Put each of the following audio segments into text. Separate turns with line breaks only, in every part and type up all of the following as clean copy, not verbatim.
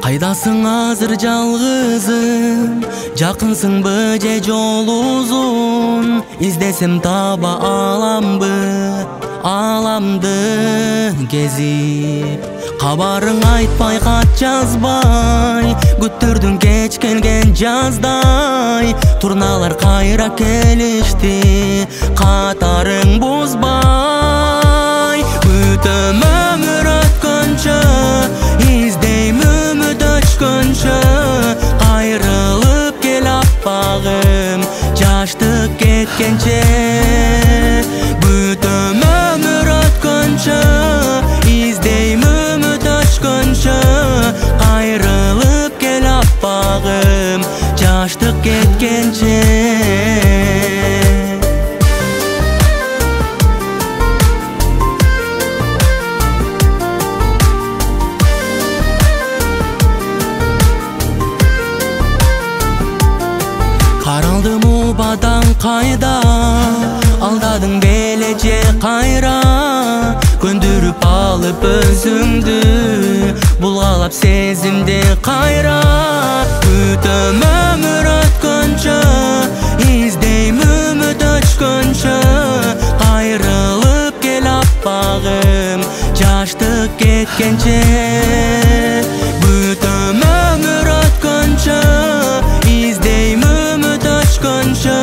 Кайдасың азыр жалгызым, жакынсыңбы же жол узун, издесем таба аламбы, аламды кезип. Кабарың айтпай, кат жазбай, күттүрдүң кеч келген жаздай. Турналар кайра келишти, катарың бузбай. Күтөм өмүр өткөнчө, издейм үмүт өчкөнчө. Кайрылып кел аппагым, жаштык кеткенче. Күтөм өмүр өткөнчө, издейм үмүт өчкөнчө. Кайрылып кел аппагым, жаштык кеткенче. Каралдым убадан кайда, алдадың бележе кайра. Көндүрүп алып өзүңдү, булгалап сезимди кайра. Күтөм өмүр өткөнчө, издейм үмүт өчкөнчө. Кайрылып кел аппагым, жаштык кеткенче. Күтөм өмүр өткөнчө, издейм үмүт өчкөнчө.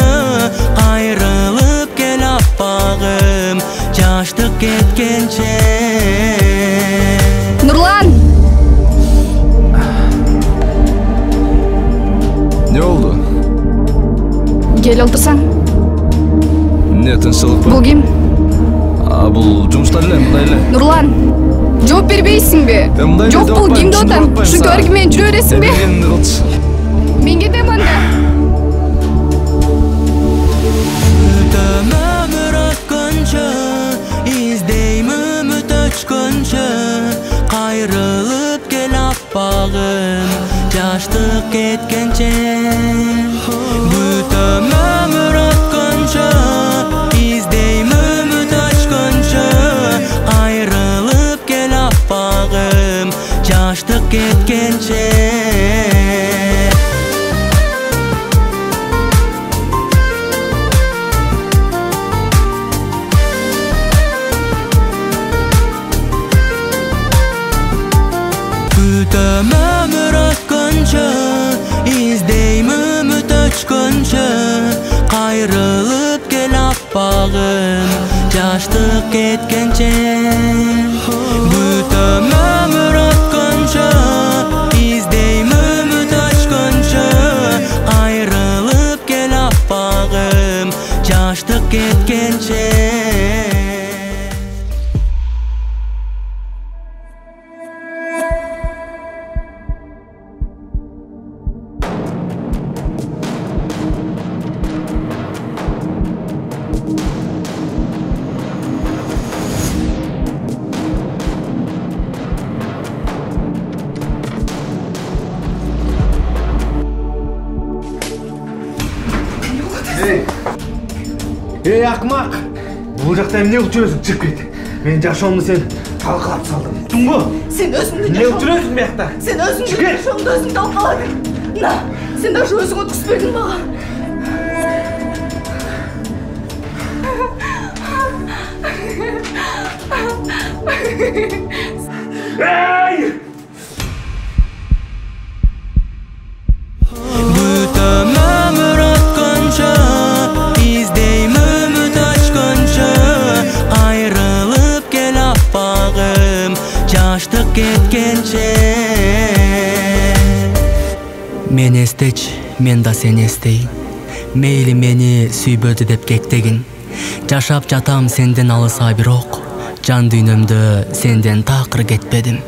Кайрылып кел аппагым, жаштык кеткенче.
Нурлан!
Не oldu?
Gel otursan.
Ne тынчсыздык
Бул ким?
Бул жумуштар эле, мындай эле.
Нурлан! Жооп бербейсиңби? Жок, бул ким деп атам? Ушинтип арги менен жүрө бересиңби? Мен кетем анда.
Күтөм өмүр өткөнчө, издейм үмүт өчкөнчө. Кайрылып кел аппагым, жаштык кеткенче. Күтөм өмүр өткөнчө, издейм үмүт өчкөнчө. Кайрылып кел аппагым, жаштык кеткенче. Күтөм өмүр өткөнчө, издейм үмүт өчкөнчө. Кайрылып кел аппагым, жаштык кеткенче. Күтөм өмүр өткөнчө, издейм үмүт өчкөнчө. Кайрылып кел аппагым, жаштык кеткенче.
Эй, акмак! Бул жакта эмне кылып жүрөсүң? Чыгып кет. Мен жашоомду сен талкалап салдым. Уктуңбу?
Сен өзүңдү
эмне кылып жүрөсүң биякта?
Сен өзүңдү жашоомду өзүң талкаладың. На, сен даже өзүңө туз бердиң мага.
Эй!
Күтөм өмүр өткөнчө, издейм үмүт өчкөнчө. Кайрылып кел аппагым, жаштык кеткенче. Мен эстечи, мен да сени эстейин. Мейли мени сүйбөдү деп кектегин. Жашап жатам сенден алыса бирок, жан дүйнөмдө сенден такыр кетпедим.